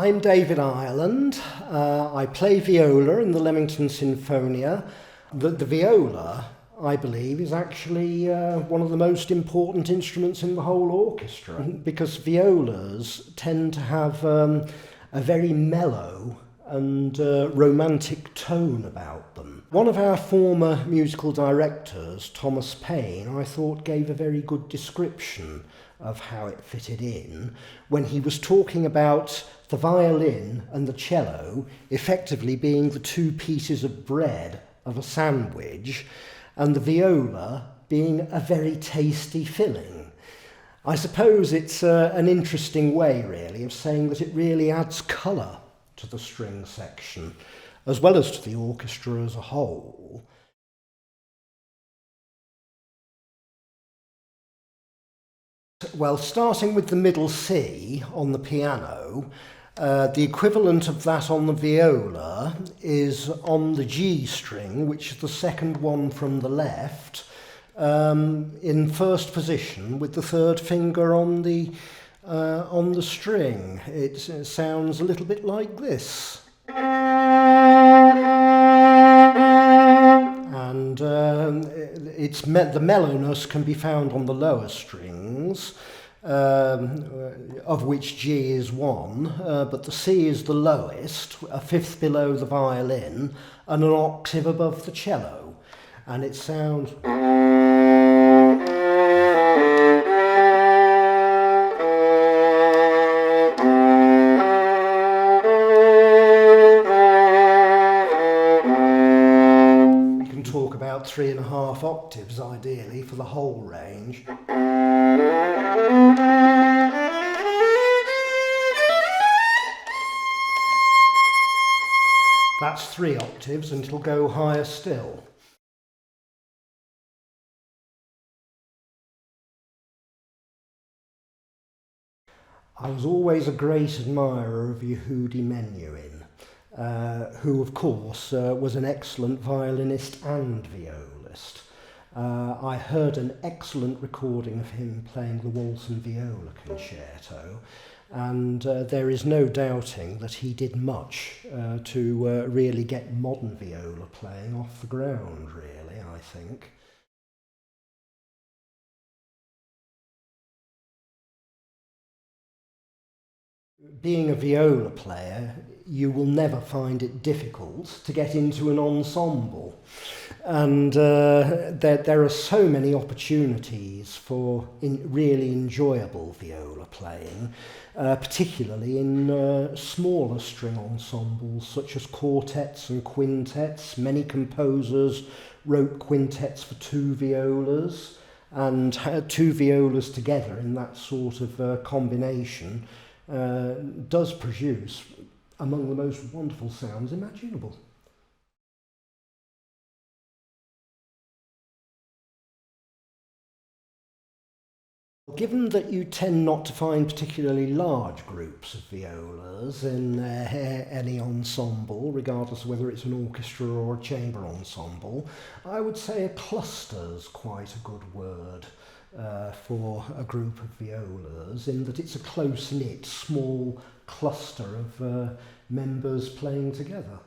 I'm David Ireland. I play viola in the Leamington Sinfonia. The viola, I believe, is actually one of the most important instruments in the whole orchestra, because violas tend to have a very mellow and romantic tone about them. One of our former musical directors, Thomas Payne, I thought gave a very good description of how it fitted in when he was talking about the violin and the cello effectively being the two pieces of bread of a sandwich and the viola being a very tasty filling. I suppose it's an interesting way, really, of saying that it really adds colour to the string section as well as to the orchestra as a whole. Well, starting with the middle C on the piano, the equivalent of that on the viola is on the G string, which is the second one from the left, in first position with the third finger on the string. It sounds a little bit like this. And the mellowness can be found on the lower strings, of which G is one, but the C is the lowest, a fifth below the violin, and an octave above the cello. And it sounds... talk about 3.5 octaves ideally for the whole range. That's 3 octaves and it'll go higher still. I was always a great admirer of Yehudi Menuhin. Who of course was an excellent violinist and violist. I heard an excellent recording of him playing the Waltz and Viola Concerto, and there is no doubting that he did much to really get modern viola playing off the ground, really, I think. Being a viola player, you will never find it difficult to get into an ensemble. And there are so many opportunities for really enjoyable viola playing, particularly in smaller string ensembles such as quartets and quintets. Many composers wrote quintets for 2 violas, and 2 violas together in that sort of combination does produce among the most wonderful sounds imaginable. Given that you tend not to find particularly large groups of violas in any ensemble, regardless of whether it's an orchestra or a chamber ensemble, I would say a cluster's quite a good word for a group of violas, in that it's a close-knit, small cluster of members playing together.